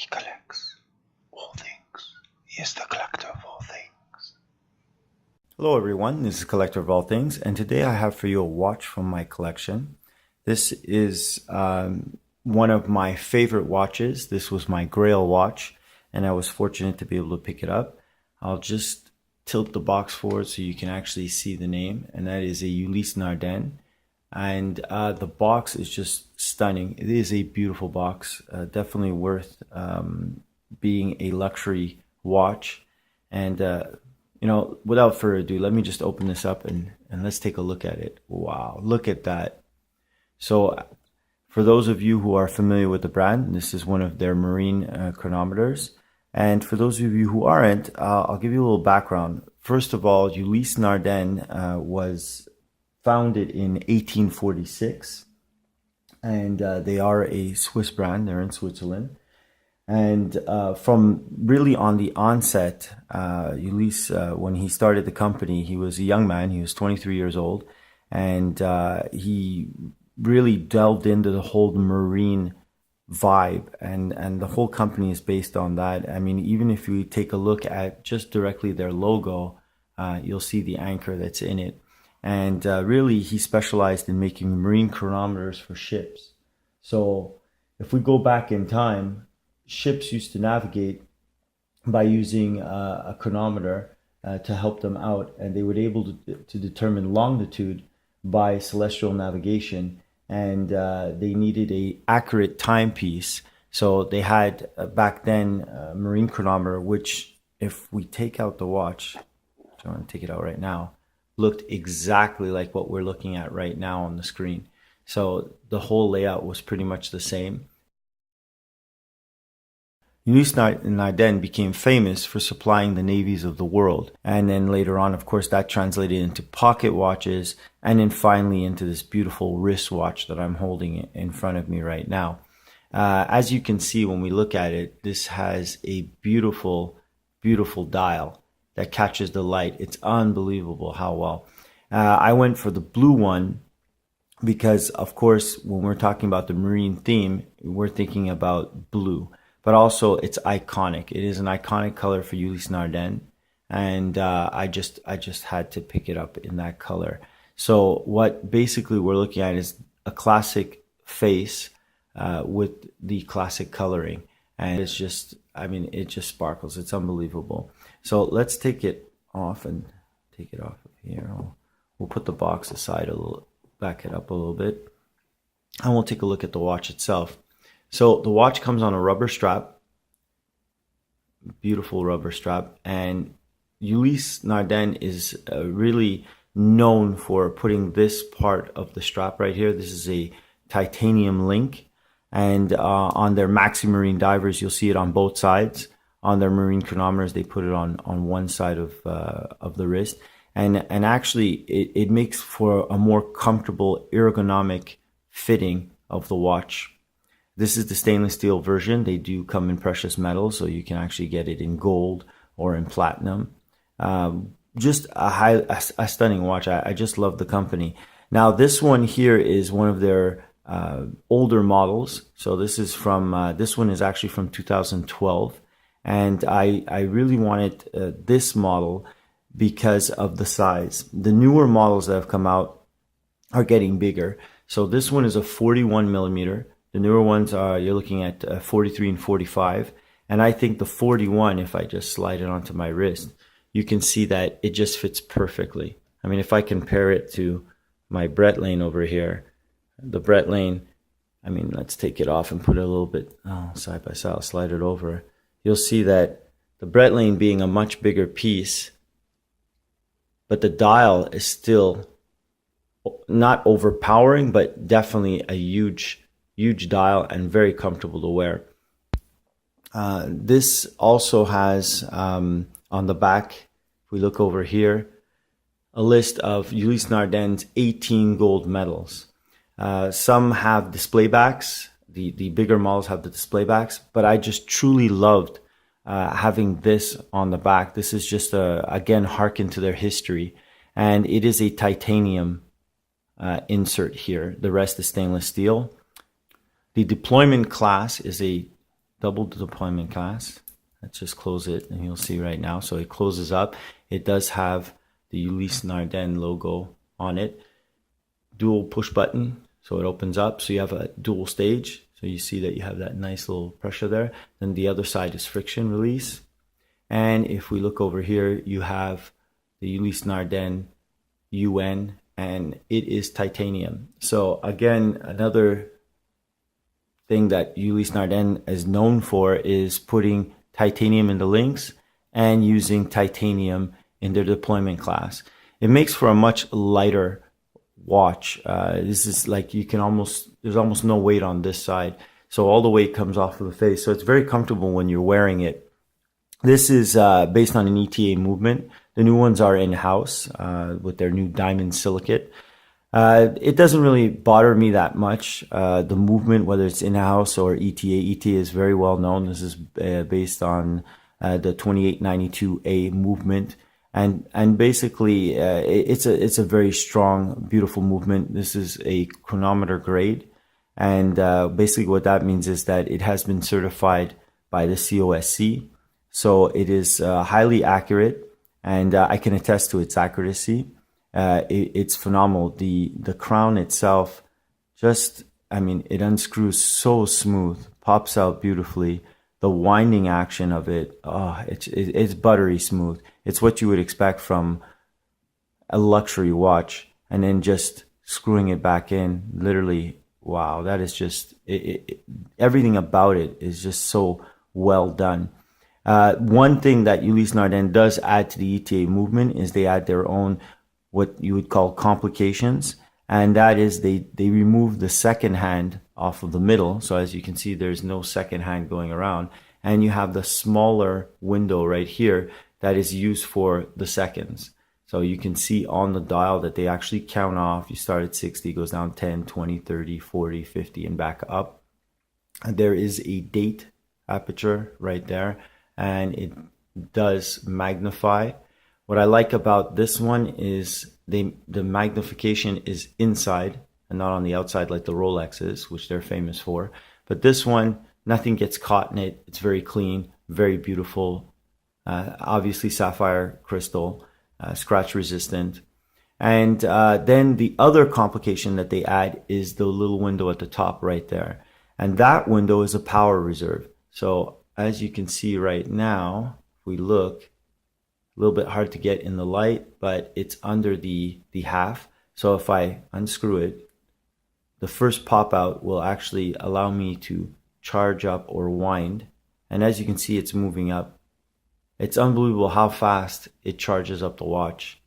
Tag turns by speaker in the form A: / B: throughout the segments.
A: He collects all things. He is the collector of all things.
B: Hello everyone, this is Collector of All Things, and today I have for you a watch from my collection. This is one of my favorite watches. This was my Grail watch, and I was fortunate to be able to pick it up. I'll just tilt the box forward so you can actually see the name, and that is a Ulysse Nardin. And the box is just stunning. It is a beautiful box, definitely worth being a luxury watch. And without further ado, let me just open this up and let's take a look at it. Wow, look at that. So for those of you who are familiar with the brand, this is one of their marine chronometers. And for those of you who aren't, I'll give you a little background. First of all, Ulysse Nardin was founded in 1846, and they are a Swiss brand. They're in Switzerland. And from really on the onset, Ulysse, when he started the company, he was a young man. He was 23 years old, and he really delved into the whole marine vibe, and the whole company is based on that. I mean, even if you take a look at just directly their logo, you'll see the anchor that's in it. And really, he specialized in making marine chronometers for ships. So if we go back in time, ships used to navigate by using a chronometer to help them out, and they were able to determine longitude by celestial navigation, and they needed a accurate timepiece. So they had back then a marine chronometer, which if we take out the watch, so I'm going to take it out right now, looked exactly like what we're looking at right now on the screen. So the whole layout was pretty much the same. Ulysse Nardin became famous for supplying the navies of the world. And then later on, of course, that translated into pocket watches, and then finally into this beautiful wristwatch that I'm holding in front of me right now. As you can see when we look at it, this has a beautiful, beautiful dial that catches the light. It's unbelievable how well. I went for the blue one because, of course, when we're talking about the marine theme, we're thinking about blue. But also, it's iconic. It is an iconic color for Ulysse Nardin, and I just had to pick it up in that color. So what basically we're looking at is a classic face with the classic coloring, and it's just, I mean, it just sparkles. It's unbelievable. So let's take it off and take it off of here. We'll put the box aside a little, back it up a little bit, and we'll take a look at the watch itself. So the watch comes on a rubber strap, beautiful rubber strap, and Ulysse Nardin is really known for putting this part of the strap right here. This is a titanium link, and on their Maxi Marine divers, you'll see it on both sides. On their marine chronometers, they put it on one side of the wrist, and actually it makes for a more comfortable ergonomic fitting of the watch. This is the stainless steel version. They do come in precious metals, so you can actually get it in gold or in platinum. Just a stunning watch. I just love the company. Now this one here is one of their older models. So this is from this one is actually from 2012. And I really wanted this model because of the size. The newer models that have come out are getting bigger. So this one is a 41 millimeter. The newer ones are, you're looking at 43 and 45. And I think the 41, if I just slide it onto my wrist, you can see that it just fits perfectly. I mean, if I compare it to my Breitling over here, the Breitling, I mean, let's take it off and put it a little bit side by side. I'll slide it over. You'll see that the Breitling being a much bigger piece, but the dial is still not overpowering, but definitely a huge dial and very comfortable to wear. This also has on the back, if we look over here, a list of Ulysse Nardin's 18 gold medals. Some have display backs. The bigger models have the display backs, but I just truly loved having this on the back. This is just again harken to their history, and it is a titanium insert here. The rest is stainless steel. The deployment class is the double deployment class. Let's just close it and you'll see right now. So it closes up. It does have the Ulysse Nardin logo on it. Dual push button, so it opens up. So you have a dual stage. So you see that you have that nice little pressure there. Then the other side is friction release. And if we look over here, you have the Ulysse Nardin UN, and it is titanium. So again, another thing that Ulysse Nardin is known for is putting titanium in the links and using titanium in their deployment class. It makes for a much lighter watch. This is like there's almost no weight on this side. So all the weight comes off of the face. So it's very comfortable when you're wearing it. This is based on an ETA movement. The new ones are in-house with their new diamond silicate. It doesn't really bother me that much. The movement, whether it's in-house or ETA. ETA is very well known. This is based on the 2892A movement. And basically, it's a very strong, beautiful movement. This is a chronometer grade. And basically what that means is that it has been certified by the COSC. So it is highly accurate, and I can attest to its accuracy. It's phenomenal. The crown itself, it unscrews so smooth, pops out beautifully. The winding action of it, it's buttery smooth. It's what you would expect from a luxury watch, and then just screwing it back in, literally, wow, that is just, everything about it is just so well done. One thing that Ulysse Nardin does add to the ETA movement is they add their own, what you would call complications. And that is they remove the second hand off of the middle. So as you can see, there's no second hand going around. And you have the smaller window right here that is used for the seconds. So you can see on the dial that they actually count off. You start at 60, goes down 10, 20, 30, 40, 50, and back up. And there is a date aperture right there, and it does magnify. What I like about this one is the magnification is inside and not on the outside like the Rolexes, which they're famous for. But this one, nothing gets caught in it. It's very clean, very beautiful. Obviously sapphire crystal, scratch resistant. And then the other complication that they add is the little window at the top right there. And that window is a power reserve. So as you can see right now, if we look, a little bit hard to get in the light, but it's under the half. So if I unscrew it, the first pop out will actually allow me to charge up or wind. And as you can see, it's moving up. It's unbelievable how fast it charges up the watch.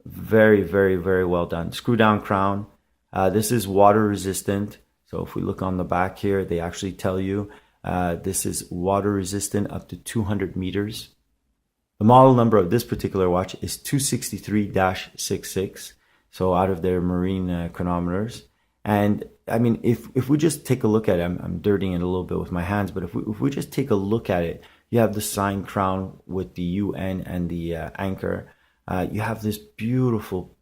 B: Very, very, very well done. Screw down crown. This is water resistant. So if we look on the back here, they actually tell you this is water resistant up to 200 meters. The model number of this particular watch is 263-66. So out of their marine chronometers. And I mean, if we just take a look at it, I'm dirtying it a little bit with my hands, but if we just take a look at it, you have the signed crown with the UN and the anchor. You have this beautiful,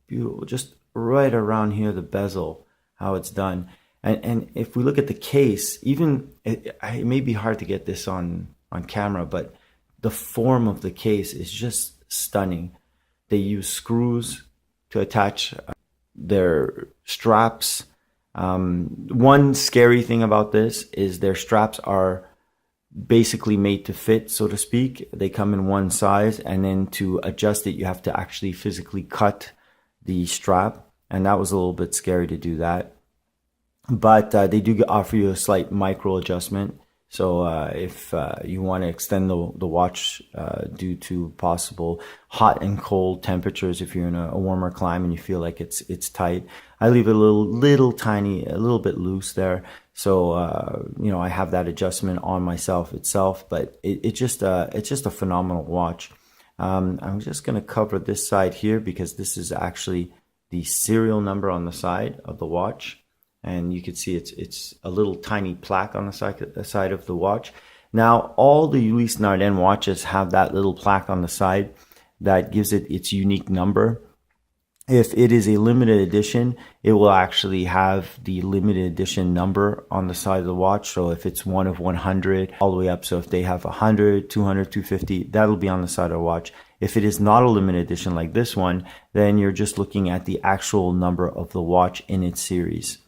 B: just right around here, the bezel, how it's done. And if we look at the case, even, it may be hard to get this on camera, but the form of the case is just stunning. They use screws to attach their straps. One scary thing about this is their straps are basically made to fit, so to speak. They come in one size, and then to adjust it, you have to actually physically cut the strap. And that was a little bit scary to do that. But they do offer you a slight micro adjustment. So if you want to extend the watch due to possible hot and cold temperatures, if you're in a warmer climate and you feel like it's tight, I leave it a little tiny, a little bit loose there. So I have that adjustment on myself itself, but it's just a phenomenal watch. I'm just going to cover this side here because this is actually the serial number on the side of the watch. And you can see it's a little tiny plaque on the side of the watch. Now, all the Ulysse Nardin watches have that little plaque on the side that gives it its unique number. If it is a limited edition, it will actually have the limited edition number on the side of the watch. So if it's one of 100 all the way up, so if they have 100, 200, 250, that'll be on the side of the watch. If it is not a limited edition like this one, then you're just looking at the actual number of the watch in its series.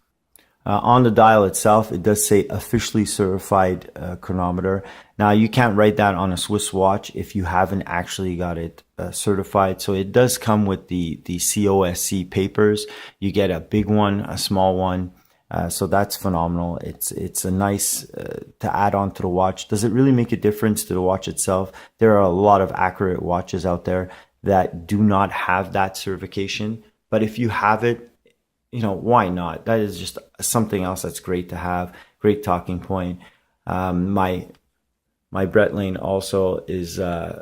B: On the dial itself, it does say officially certified chronometer. Now, you can't write that on a Swiss watch if you haven't actually got it certified. So it does come with the COSC papers. You get a big one, a small one. So that's phenomenal. It's a nice to add on to the watch. Does it really make a difference to the watch itself? There are a lot of accurate watches out there that do not have that certification. But if you have it, you know, why not? That is just something else that's great to have. Great talking point. My Breitling also is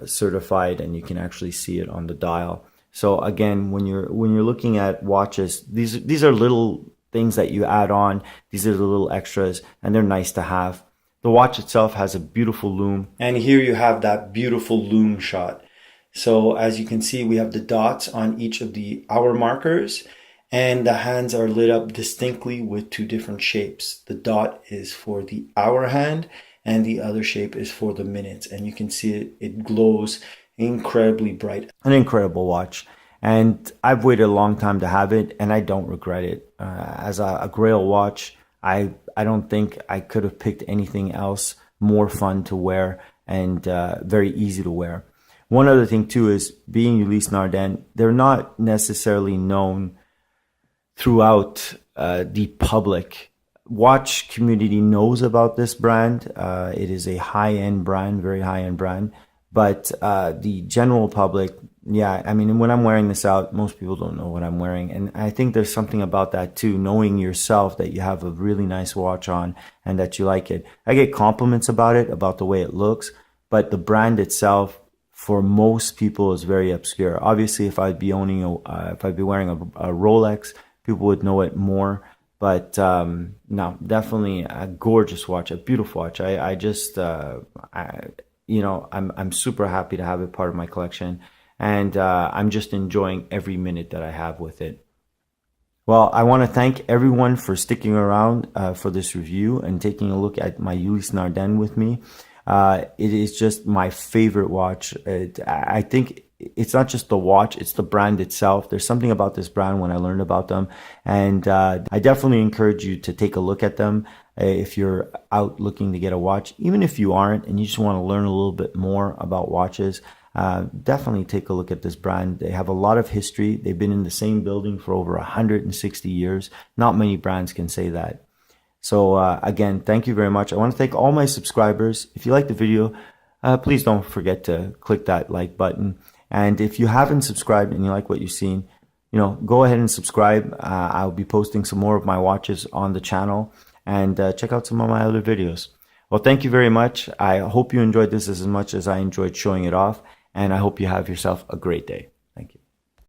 B: certified, and you can actually see it on the dial. So again, when you're looking at watches, these are little things that you add on. These are the little extras, and they're nice to have. The watch itself has a beautiful lume, and here you have that beautiful lume shot. So as you can see, we have the dots on each of the hour markers, and the hands are lit up distinctly with two different shapes. The dot is for the hour hand, and the other shape is for the minutes. And you can see it glows incredibly bright. An incredible watch. And I've waited a long time to have it, and I don't regret it. As a Grail watch, I don't think I could have picked anything else more fun to wear and very easy to wear. One other thing too is, being Ulysse Nardin, they're not necessarily known throughout the public. Watch community knows about this brand. It is a high-end brand, very high-end brand. But the general public, yeah, I mean, when I'm wearing this out, most people don't know what I'm wearing. And I think there's something about that too, knowing yourself that you have a really nice watch on and that you like it. I get compliments about it, about the way it looks, but the brand itself, for most people, is very obscure. Obviously, if I'd be wearing a Rolex, people would know it more. But no, definitely a gorgeous watch, a beautiful watch. I'm super happy to have it part of my collection, and I'm just enjoying every minute that I have with it. Well, I want to thank everyone for sticking around for this review and taking a look at my Ulysse Nardin with me. It is just my favorite watch. I think it's not just the watch, it's the brand itself. There's something about this brand when I learned about them. And I definitely encourage you to take a look at them if you're out looking to get a watch. Even if you aren't and you just want to learn a little bit more about watches, definitely take a look at this brand. They have a lot of history. They've been in the same building for over 160 years. Not many brands can say that. So again, thank you very much. I want to thank all my subscribers. If you like the video, please don't forget to click that like button. And if you haven't subscribed and you like what you've seen, go ahead and subscribe. I'll be posting some more of my watches on the channel, and check out some of my other videos. Well, thank you very much. I hope you enjoyed this as much as I enjoyed showing it off, and I hope you have yourself a great day.